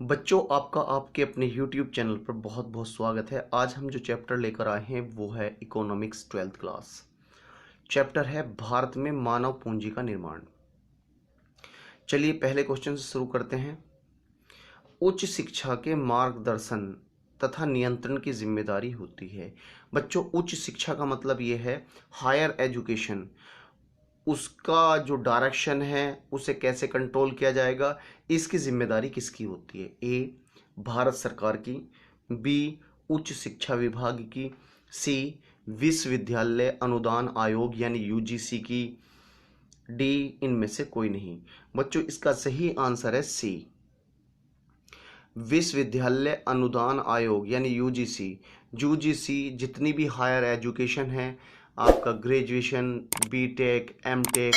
बच्चों, आपका आपके अपने YouTube चैनल पर बहुत बहुत स्वागत है। आज हम जो चैप्टर लेकर आए हैं वो है इकोनॉमिक्स 12th क्लास। चैप्टर है भारत में मानव पूंजी का निर्माण। चलिए पहले क्वेश्चन से शुरू करते हैं। उच्च शिक्षा के मार्गदर्शन तथा नियंत्रण की जिम्मेदारी होती है। बच्चों, उच्च शिक्षा का मतलब ये है हायर एजुकेशन। उसका जो डायरेक्शन है उसे कैसे कंट्रोल किया जाएगा, इसकी जिम्मेदारी किसकी होती है? ए, भारत सरकार की। बी, उच्च शिक्षा विभाग की। सी, विश्वविद्यालय अनुदान आयोग यानी यूजीसी की। डी, इनमें से कोई नहीं। बच्चों, इसका सही आंसर है सी, विश्वविद्यालय अनुदान आयोग यानी यूजीसी। यूजीसी जितनी भी हायर एजुकेशन है, आपका graduation, BTech, MTech,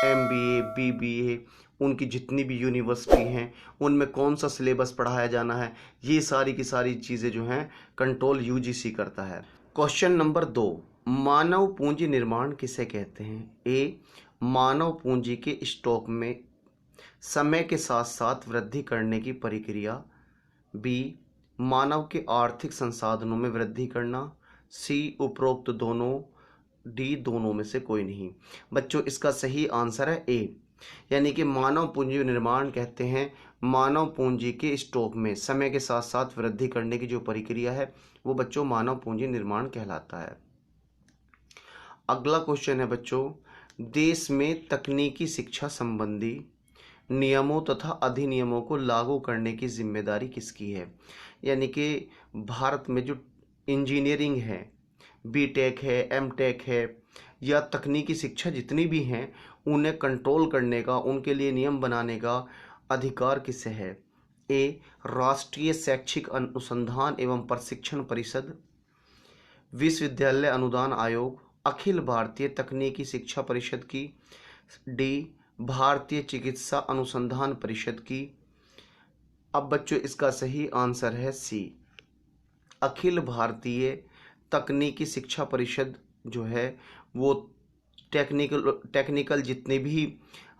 MBA, BBA, उनकी जितनी भी यूनिवर्सिटी हैं उनमें कौन सा सिलेबस पढ़ाया जाना है, ये सारी की सारी चीज़ें जो हैं कंट्रोल यूजीसी करता है। क्वेश्चन नंबर 2, मानव पूंजी निर्माण किसे कहते हैं? ए, मानव पूंजी के स्टॉक में समय के साथ साथ वृद्धि करने की प्रक्रिया। बी, मानव के आर्थिक संसाधनों में वृद्धि करना। सी, उपरोक्त दोनों। डी, दोनों में से कोई नहीं। बच्चों, इसका सही आंसर है ए, यानी कि मानव पूंजी निर्माण कहते हैं मानव पूंजी के स्टॉक में समय के साथ साथ वृद्धि करने की जो प्रक्रिया है वो बच्चों मानव पूंजी निर्माण कहलाता है। अगला क्वेश्चन है बच्चों, देश में तकनीकी शिक्षा संबंधी नियमों तथा अधिनियमों को लागू करने की जिम्मेदारी किसकी है? यानी कि भारत में जो इंजीनियरिंग है, बीटेक है, एमटेक है या तकनीकी शिक्षा जितनी भी हैं उन्हें कंट्रोल करने का, उनके लिए नियम बनाने का अधिकार किसे है? ए, राष्ट्रीय शैक्षिक अनुसंधान एवं प्रशिक्षण परिषद, विश्वविद्यालय अनुदान आयोग, अखिल भारतीय तकनीकी शिक्षा परिषद की। डी, भारतीय चिकित्सा अनुसंधान परिषद की। अब बच्चों, इसका सही आंसर है सी, अखिल भारतीय तकनीकी शिक्षा परिषद जो है वो टेक्निकल जितने भी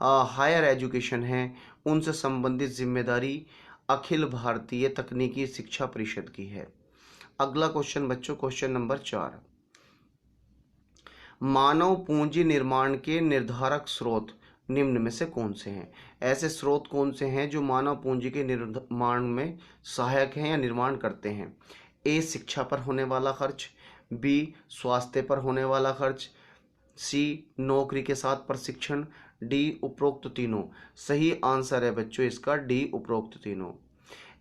हायर एजुकेशन हैं उनसे संबंधित जिम्मेदारी अखिल भारतीय तकनीकी शिक्षा परिषद की है। अगला क्वेश्चन बच्चों, क्वेश्चन नंबर 4, मानव पूंजी निर्माण के निर्धारक स्रोत निम्न में से कौन से हैं? ऐसे स्रोत कौन से हैं जो मानव पूंजी के निर्माण में सहायक हैं या निर्माण करते हैं? ए, शिक्षा पर होने वाला खर्च। बी, स्वास्थ्य पर होने वाला खर्च। सी, नौकरी के साथ प्रशिक्षण। डी, उपरोक्त तीनों। सही आंसर है बच्चों इसका डी, उपरोक्त तीनों।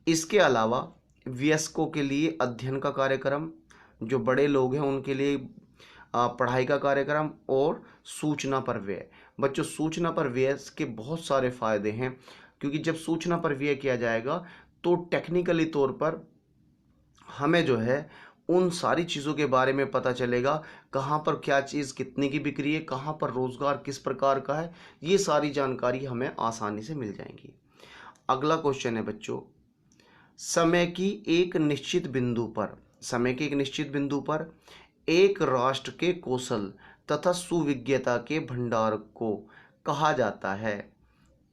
इसके अलावा वयस्कों के लिए अध्ययन का कार्यक्रम, जो बड़े लोग हैं उनके लिए पढ़ाई का कार्यक्रम और सूचना पर व्यय। बच्चों, सूचना पर व्यय के बहुत सारे फायदे हैं, क्योंकि जब सूचना पर व्यय किया जाएगा तो टेक्निकली तौर पर हमें जो है उन सारी चीज़ों के बारे में पता चलेगा, कहाँ पर क्या चीज़ कितने की बिक्री है, कहाँ पर रोज़गार किस प्रकार का है, ये सारी जानकारी हमें आसानी से मिल जाएंगी। अगला क्वेश्चन है बच्चों, समय की एक निश्चित बिंदु पर एक राष्ट्र के कौशल तथा सुविज्ञता के भंडार को कहा जाता है?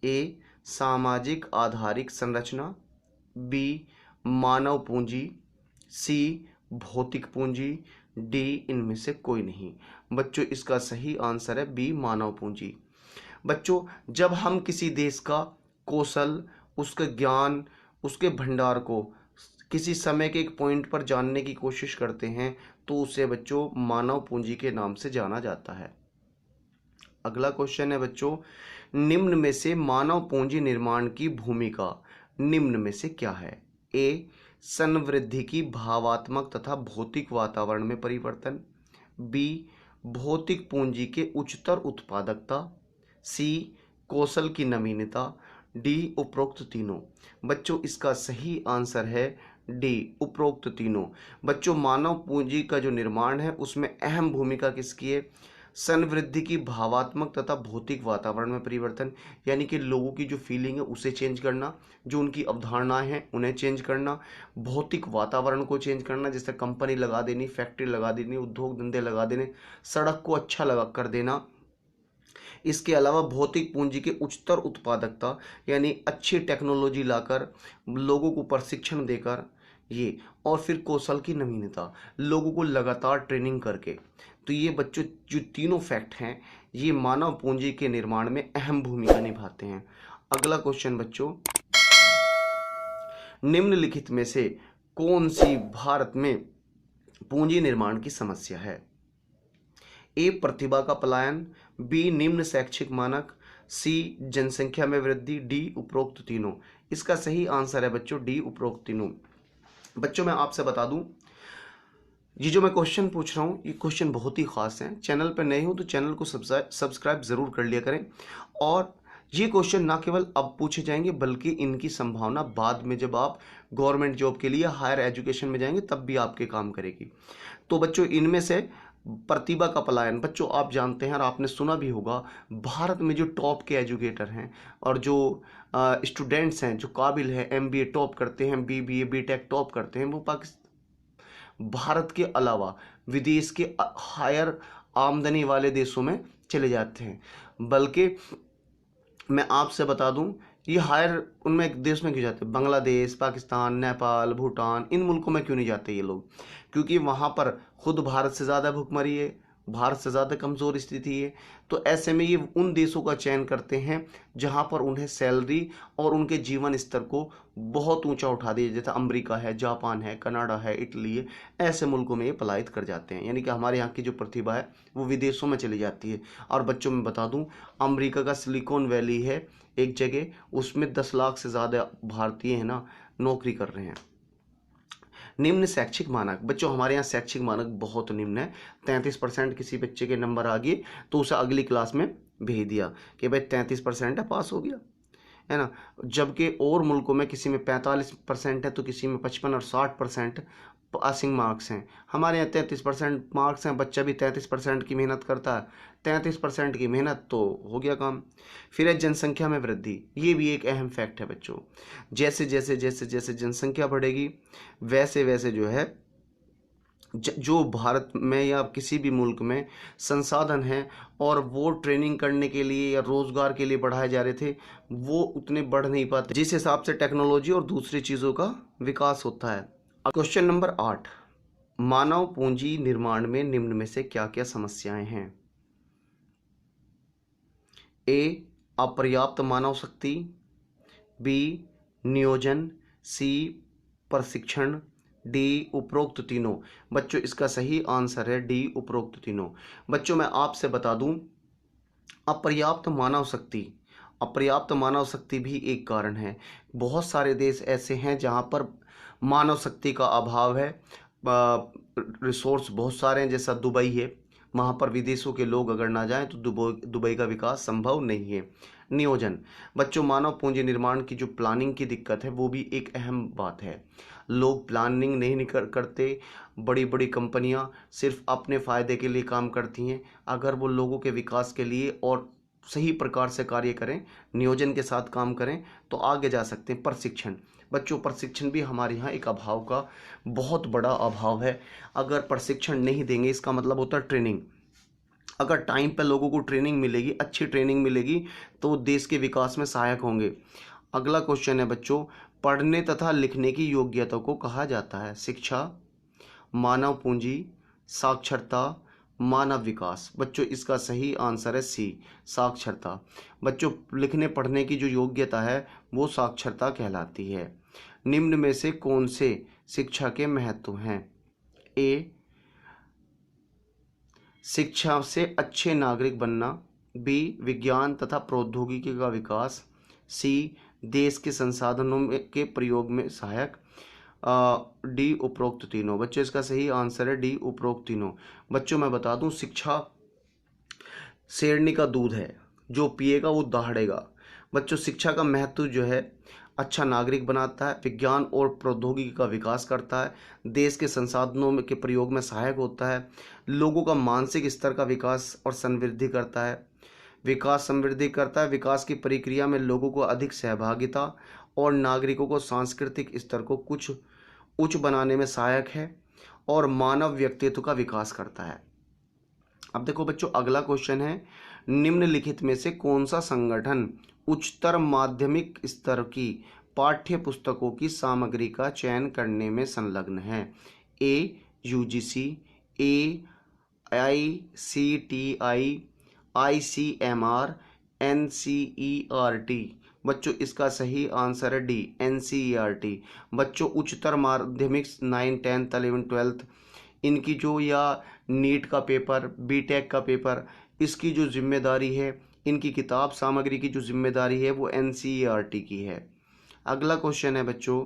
ए, सामाजिक आधारिक संरचना। बी, मानव पूंजी। सी, भौतिक पूंजी। डी, इनमें से कोई नहीं। बच्चों, इसका सही आंसर है बी, मानव पूंजी। बच्चों, जब हम किसी देश का कौशल, उसके ज्ञान, उसके भंडार को किसी समय के एक पॉइंट पर जानने की कोशिश करते हैं तो उसे बच्चों मानव पूंजी के नाम से जाना जाता है। अगला क्वेश्चन है बच्चों, निम्न में से मानव पूंजी निर्माण की भूमिका निम्न में से क्या है? ए, संवृद्धि की भावात्मक तथा भौतिक वातावरण में परिवर्तन। बी, भौतिक पूंजी के उच्चतर उत्पादकता। सी, कौशल की नवीनता। डी, उपरोक्त तीनों। बच्चों, इसका सही आंसर है डी, उपरोक्त तीनों। बच्चों, मानव पूंजी का जो निर्माण है उसमें अहम भूमिका किसकी है? संवृद्धि की भावात्मक तथा भौतिक वातावरण में परिवर्तन, यानी कि लोगों की जो फीलिंग है उसे चेंज करना, जो उनकी अवधारणाएं हैं उन्हें चेंज करना, भौतिक वातावरण को चेंज करना, जैसे कंपनी लगा देनी, फैक्ट्री लगा देनी, उद्योग धंधे लगा देने, सड़क को अच्छा लगा कर देना, इसके अलावा भौतिक पूंजी के उच्चतर उत्पादकता यानी अच्छी टेक्नोलॉजी लाकर, लोगों को प्रशिक्षण देकर, ये और फिर कौशल की नवीनता, लोगों को लगातार ट्रेनिंग करके। तो ये बच्चों जो तीनों फैक्ट हैं ये मानव पूंजी के निर्माण में अहम भूमिका निभाते हैं। अगला क्वेश्चन बच्चों, निम्नलिखित में से कौन सी भारत में पूंजी निर्माण की समस्या है? ए प्रतिभा का पलायन, बी निम्न शैक्षिक मानक, सी जनसंख्या में वृद्धि, डी उपरोक्त तीनों। इसका सही आंसर है बच्चों डी उपरोक्त तीनों। बच्चों मैं आपसे बता दूं, ये जो मैं क्वेश्चन पूछ रहा हूँ ये क्वेश्चन बहुत ही खास हैं। चैनल पर नए हो तो चैनल को सब्सक्राइब जरूर कर लिया करें। और ये क्वेश्चन ना केवल अब पूछे जाएंगे बल्कि इनकी संभावना बाद में जब आप गवर्नमेंट जॉब के लिए हायर एजुकेशन में जाएंगे तब भी आपके काम करेगी। तो बच्चों इनमें से प्रतिभा का पलायन, बच्चों आप जानते हैं और आपने सुना भी होगा, भारत में जो टॉप के एजुकेटर हैं और जो स्टूडेंट्स हैं जो काबिल हैं, एमबीए टॉप करते हैं, बीबीए बीटेक टॉप करते हैं, वो भारत के अलावा विदेश के हायर आमदनी वाले देशों में चले जाते हैं। बल्कि मैं आपसे बता दूं, ये हायर उनमें देश में क्यों जाते हैं? बांग्लादेश, पाकिस्तान, नेपाल, भूटान, इन मुल्कों में क्यों नहीं जाते ये लोग? क्योंकि वहाँ पर खुद भारत से ज़्यादा भुखमरी है, भारत से ज़्यादा कमज़ोर स्थिति है। तो ऐसे में ये उन देशों का चयन करते हैं जहाँ पर उन्हें सैलरी और उनके जीवन स्तर को बहुत ऊंचा उठा दिया, जैसे अमेरिका है, जापान है, कनाडा है, इटली है, ऐसे मुल्कों में ये पलायित कर जाते हैं। यानी कि हमारे यहाँ की जो प्रतिभा है वो विदेशों में चली जाती है। और बच्चों में बता दूँ, अमेरिका का सिलिकॉन वैली है एक जगह, उसमें 10 लाख से ज़्यादा भारतीय है ना नौकरी कर रहे हैं। निम्न शैक्षिक मानक, बच्चों हमारे यहाँ शैक्षिक मानक बहुत निम्न है। 33% किसी बच्चे के नंबर आ गए तो उसे अगली क्लास में भेज दिया कि भाई 33% है, पास हो गया, है ना। जबकि और मुल्कों में किसी में 45% है तो किसी में 55 और 60% पासिंग मार्क्स हैं। हमारे यहाँ 33% मार्क्स हैं, बच्चा भी 33% की मेहनत करता है, 33% की मेहनत तो हो गया काम। फिर है जनसंख्या में वृद्धि, ये भी एक अहम फैक्ट है बच्चों। जैसे जैसे जैसे जैसे जनसंख्या बढ़ेगी वैसे वैसे जो है जो भारत में या किसी भी मुल्क में संसाधन हैं और वो ट्रेनिंग करने के लिए या रोज़गार के लिए बढ़ाए जा रहे थे वो उतने बढ़ नहीं पाते जिस हिसाब से टेक्नोलॉजी और दूसरी चीज़ों का विकास होता है। क्वेश्चन नंबर 8, मानव पूंजी निर्माण में निम्न में से क्या क्या समस्याएं हैं? ए अपर्याप्त मानव शक्ति, बी नियोजन, सी प्रशिक्षण, डी उपरोक्त तीनों। बच्चों इसका सही आंसर है डी उपरोक्त तीनों। बच्चों मैं आपसे बता दूं, अपर्याप्त मानव शक्ति, अपर्याप्त मानव शक्ति भी एक कारण है। बहुत सारे देश ऐसे हैं जहां पर मानव शक्ति का अभाव है, रिसोर्स बहुत सारे हैं, जैसा दुबई है, वहाँ पर विदेशों के लोग अगर ना जाएं तो दुबई का विकास संभव नहीं है। नियोजन, बच्चों मानव पूंजी निर्माण की जो प्लानिंग की दिक्कत है वो भी एक अहम बात है। लोग प्लानिंग नहीं करते, बड़ी बड़ी कंपनियां सिर्फ अपने फ़ायदे के लिए काम करती हैं। अगर वो लोगों के विकास के लिए और सही प्रकार से कार्य करें, नियोजन के साथ काम करें तो आगे जा सकते हैं। प्रशिक्षण, बच्चों प्रशिक्षण भी हमारे यहाँ एक अभाव का बहुत बड़ा अभाव है। अगर प्रशिक्षण नहीं देंगे इसका मतलब होता है ट्रेनिंग। अगर टाइम पे लोगों को ट्रेनिंग मिलेगी, अच्छी ट्रेनिंग मिलेगी तो देश के विकास में सहायक होंगे। अगला क्वेश्चन है बच्चों, पढ़ने तथा लिखने की योग्यता को कहा जाता है? शिक्षा, मानव पूंजी, साक्षरता, मानव विकास। बच्चों इसका सही आंसर है सी साक्षरता। बच्चों लिखने पढ़ने की जो योग्यता है वो साक्षरता कहलाती है। निम्न में से कौन से शिक्षा के महत्व हैं? ए शिक्षा से अच्छे नागरिक बनना, बी विज्ञान तथा प्रौद्योगिकी का विकास, सी देश के संसाधनों के प्रयोग में सहायक, डी उपरोक्त तीनों। बच्चों इसका सही आंसर है डी उपरोक्त तीनों। बच्चों मैं बता दूं, शिक्षा शेरनी का दूध है, जो पिएगा वो दहाड़ेगा। बच्चों शिक्षा का महत्व जो है, अच्छा नागरिक बनाता है, विज्ञान और प्रौद्योगिकी का विकास करता है, देश के संसाधनों के प्रयोग में सहायक होता है, लोगों का मानसिक स्तर का विकास और समृद्धि करता है, समृद्धि करता है, विकास की प्रक्रिया में लोगों को अधिक सहभागिता और नागरिकों को सांस्कृतिक स्तर को कुछ उच्च बनाने में सहायक है, और मानव व्यक्तित्व का विकास करता है। अब देखो बच्चों अगला क्वेश्चन है, निम्नलिखित में से कौन सा संगठन उच्चतर माध्यमिक स्तर की पाठ्य पुस्तकों की सामग्री का चयन करने में संलग्न है? ए यूजीसी, ए आईसीटीआई, आईसीएमआर, एनसीईआरटी। बच्चों इसका सही आंसर है डी, एनसीईआरटी। बच्चों उच्चतर माध्यमिक 9, 10, 11, 12 इनकी जो, या नीट का पेपर, बीटेक का पेपर, इसकी जो जिम्मेदारी है, इनकी किताब सामग्री की जो जिम्मेदारी है वो एनसीईआरटी की है। अगला क्वेश्चन है बच्चों,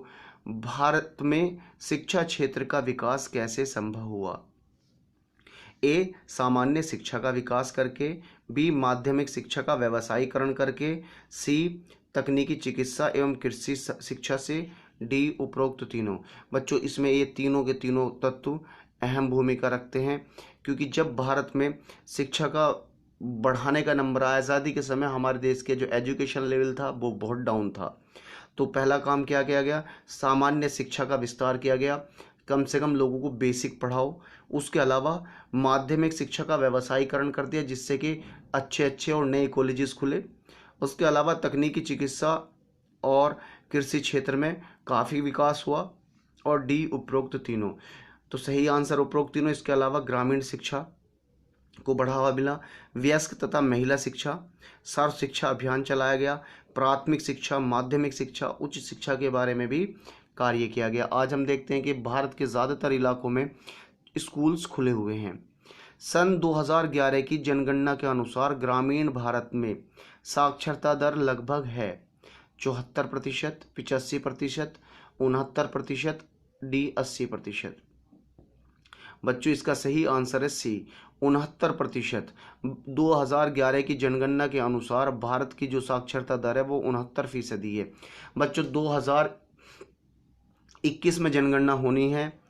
भारत में शिक्षा क्षेत्र का विकास कैसे संभव हुआ? ए सामान्य शिक्षा का विकास करके, बी माध्यमिक शिक्षा का व्यवसायीकरण करके, सी तकनीकी चिकित्सा एवं कृषि शिक्षा से, डी उपरोक्त तीनों। बच्चों इसमें ये तीनों के तीनों तत्व अहम भूमिका रखते हैं, क्योंकि जब भारत में शिक्षा का बढ़ाने का नंबर आया, आज़ादी के समय हमारे देश के जो एजुकेशन लेवल था वो बहुत डाउन था। तो पहला काम क्या किया गया? सामान्य शिक्षा का विस्तार किया गया, कम से कम लोगों को बेसिक पढ़ाओ। उसके अलावा माध्यमिक शिक्षा का व्यवसायीकरण कर दिया, जिससे कि अच्छे अच्छे और नए कॉलेजेस खुले। उसके अलावा तकनीकी चिकित्सा और कृषि क्षेत्र में काफ़ी विकास हुआ, और डी उपरोक्त तीनों। तो सही आंसर उपरोक्त तीनों। इसके अलावा ग्रामीण शिक्षा को बढ़ावा मिला, वयस्क तथा महिला शिक्षा, सर्व शिक्षा अभियान चलाया गया, प्राथमिक शिक्षा, माध्यमिक शिक्षा, उच्च शिक्षा के बारे में भी कार्य किया गया। आज हम देखते हैं कि भारत के ज़्यादातर इलाकों में स्कूल्स खुले हुए हैं। सन 2011 की जनगणना के अनुसार ग्रामीण भारत में साक्षरता दर लगभग है 74%, 85%, 69%, डी 80%। बच्चों इसका सही आंसर है सी, 69%। 2011 की जनगणना के अनुसार भारत की जो साक्षरता दर है वो 69% है। बच्चों 2021 में जनगणना होनी है,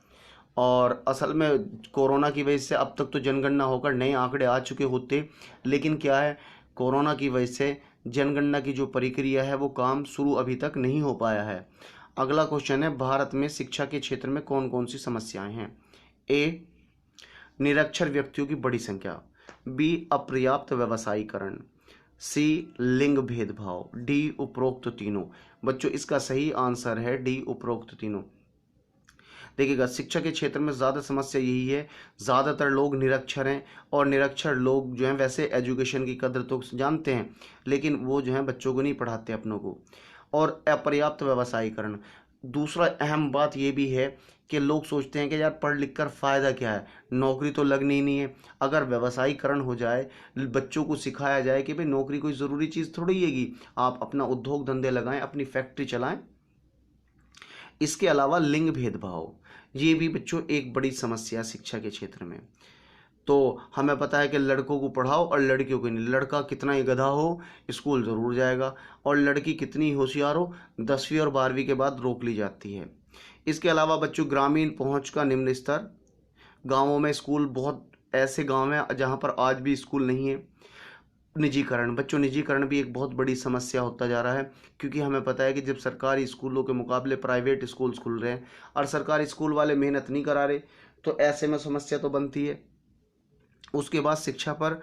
और असल में कोरोना की वजह से अब तक तो जनगणना होकर नए आंकड़े आ चुके होते, लेकिन क्या है, कोरोना की वजह से जनगणना की जो प्रक्रिया है वो काम शुरू अभी तक नहीं हो पाया है। अगला क्वेश्चन है, भारत में शिक्षा के क्षेत्र में कौन कौन सी समस्याएं हैं? ए निरक्षर व्यक्तियों की बड़ी संख्या, बी अपर्याप्त व्यवसायीकरण, सी लिंग भेदभाव, डी उपरोक्त तीनों। बच्चों इसका सही आंसर है डी उपरोक्त तीनों। देखिएगा, शिक्षा के क्षेत्र में ज़्यादा समस्या यही है, ज़्यादातर लोग निरक्षर हैं, और निरक्षर लोग जो हैं वैसे एजुकेशन की कदर तो जानते हैं, लेकिन वो जो हैं बच्चों को नहीं पढ़ाते अपनों को। और अपर्याप्त व्यवसायीकरण, दूसरा अहम बात ये भी है कि लोग सोचते हैं कि यार पढ़ लिख कर फ़ायदा क्या है, नौकरी तो लगनी ही नहीं है। अगर व्यवसायीकरण हो जाए, बच्चों को सिखाया जाए कि भाई नौकरी कोई ज़रूरी चीज़ थोड़ी हैगी, आप अपना उद्योग धंधे लगाएं, अपनी फैक्ट्री चलाएं। इसके अलावा लिंग भेदभाव, ये भी बच्चों एक बड़ी समस्या शिक्षा के क्षेत्र में। तो हमें पता है कि लड़कों को पढ़ाओ और लड़कियों को नहीं। लड़का कितना ही गधा हो स्कूल ज़रूर जाएगा, और लड़की कितनी होशियार हो 10वीं और 12वीं के बाद रोक ली जाती है। इसके अलावा बच्चों ग्रामीण पहुंच का निम्न स्तर, गाँवों में स्कूल, बहुत ऐसे गाँव हैं जहाँ पर आज भी स्कूल नहीं है। निजीकरण, बच्चों निजीकरण भी एक बहुत बड़ी समस्या होता जा रहा है, क्योंकि हमें पता है कि जब सरकारी स्कूलों के मुकाबले प्राइवेट स्कूल्स खुल रहे हैं और सरकारी स्कूल वाले मेहनत नहीं करा रहे, तो ऐसे में समस्या तो बनती है। उसके बाद शिक्षा पर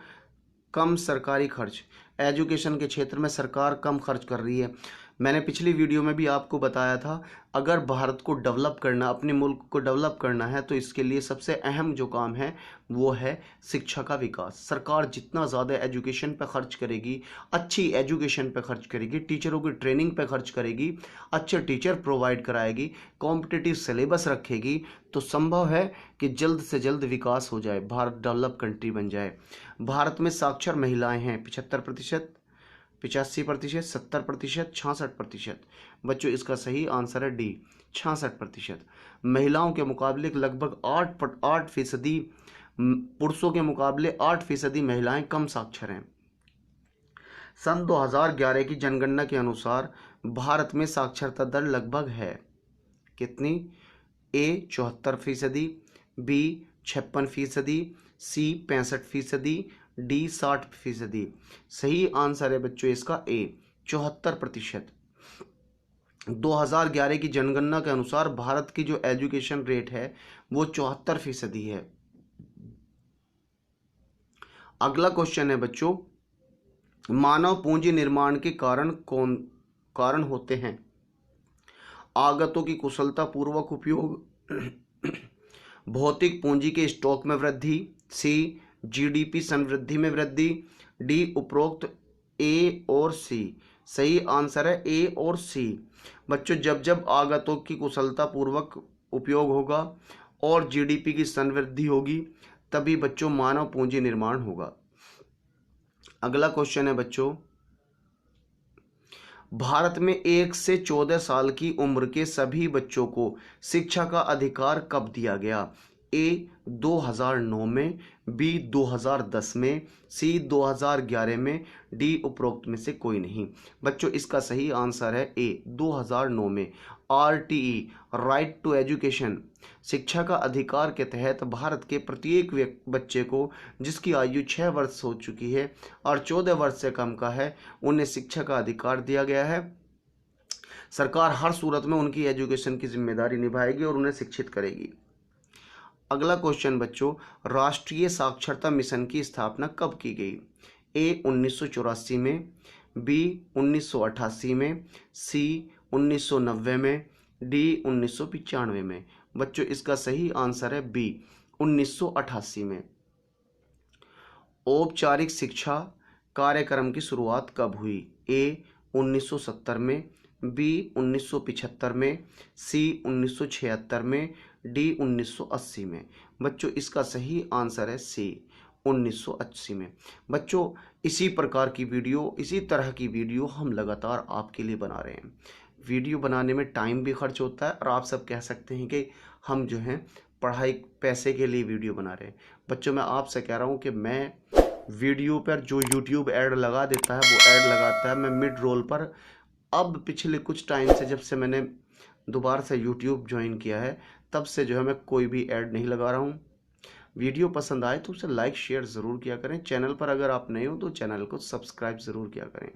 कम सरकारी खर्च, एजुकेशन के क्षेत्र में सरकार कम खर्च कर रही है। मैंने पिछली वीडियो में भी आपको बताया था, अगर भारत को डेवलप करना, अपने मुल्क को डेवलप करना है, तो इसके लिए सबसे अहम जो काम है वो है शिक्षा का विकास। सरकार जितना ज़्यादा एजुकेशन पे खर्च करेगी, अच्छी एजुकेशन पे खर्च करेगी, टीचरों की ट्रेनिंग पे खर्च करेगी, अच्छे टीचर प्रोवाइड कराएगी, कॉम्पिटिटिव सिलेबस रखेगी, तो संभव है कि जल्द से जल्द विकास हो जाए, भारत डेवलप कंट्री बन जाए। भारत में साक्षर महिलाएं हैं 75%, 85%, 70%, 66%। बच्चों इसका सही आंसर है डी, 66%। महिलाओं के मुकाबले लगभग 8% पुरुषों के मुकाबले 8% महिलाएं कम साक्षर हैं। सन 2011 की जनगणना के अनुसार भारत में साक्षरता दर लगभग है कितनी? ए 74%, बी 56%, सी 65%, डी 60%। सही आंसर है बच्चों इसका ए, 74%। 2011 की जनगणना के अनुसार भारत की जो एजुकेशन रेट है वो 74% है। अगला क्वेश्चन है बच्चों, मानव पूंजी निर्माण के कारण होते हैं? आगतों की कुशलता पूर्वक उपयोग, भौतिक पूंजी के स्टॉक में वृद्धि, सी जीडीपी संवृद्धि में वृद्धि, डी उपरोक्त ए और सी। सही आंसर है ए और सी। बच्चों, जब जब आगतों की कुशलता पूर्वक उपयोग होगा और जीडीपी की संवृद्धि होगी तभी बच्चों मानव पूंजी निर्माण होगा। अगला क्वेश्चन है बच्चों, भारत में 1 से 14 साल की उम्र के सभी बच्चों को शिक्षा का अधिकार कब दिया गया? ए 2009 में, बी 2010 में, सी 2011 में, डी उपरोक्त में से कोई नहीं। बच्चों, इसका सही आंसर है ए 2009 में। आरटीई, राइट टू एजुकेशन, शिक्षा का अधिकार के तहत भारत के प्रत्येक बच्चे को जिसकी आयु 6 वर्ष हो चुकी है और 14 वर्ष से कम का है, उन्हें शिक्षा का अधिकार दिया गया है। सरकार हर सूरत में उनकी एजुकेशन की जिम्मेदारी निभाएगी और उन्हें शिक्षित करेगी। अगला क्वेश्चन बच्चों, राष्ट्रीय साक्षरता मिशन की स्थापना कब की गई? ए 1984 में, बी 1988 में, सी 1990 में, डी 1995 में। बच्चों, इसका सही आंसर है बी 1988 में। औपचारिक शिक्षा कार्यक्रम की शुरुआत कब हुई? ए 1970 में, बी 1975 में, सी 1976 में, डी 1980 में। बच्चों, इसका सही आंसर है सी 1980 में। बच्चों, इसी प्रकार की वीडियो, इसी तरह की वीडियो हम लगातार आपके लिए बना रहे हैं। वीडियो बनाने में टाइम भी खर्च होता है और आप सब कह सकते हैं कि हम जो हैं पढ़ाई पैसे के लिए वीडियो बना रहे हैं। बच्चों, मैं आपसे कह रहा हूँ कि मैं वीडियो पर जो यूट्यूब ऐड लगा देता है वो ऐड लगाता है मैं मिड रोल पर। अब पिछले कुछ टाइम से, जब से मैंने दोबारा से यूट्यूब ज्वाइन किया है, तब से जो है मैं कोई भी ऐड नहीं लगा रहा हूँ। वीडियो पसंद आए तो उसे लाइक शेयर ज़रूर किया करें। चैनल पर अगर आप नए हो तो चैनल को सब्सक्राइब ज़रूर किया करें।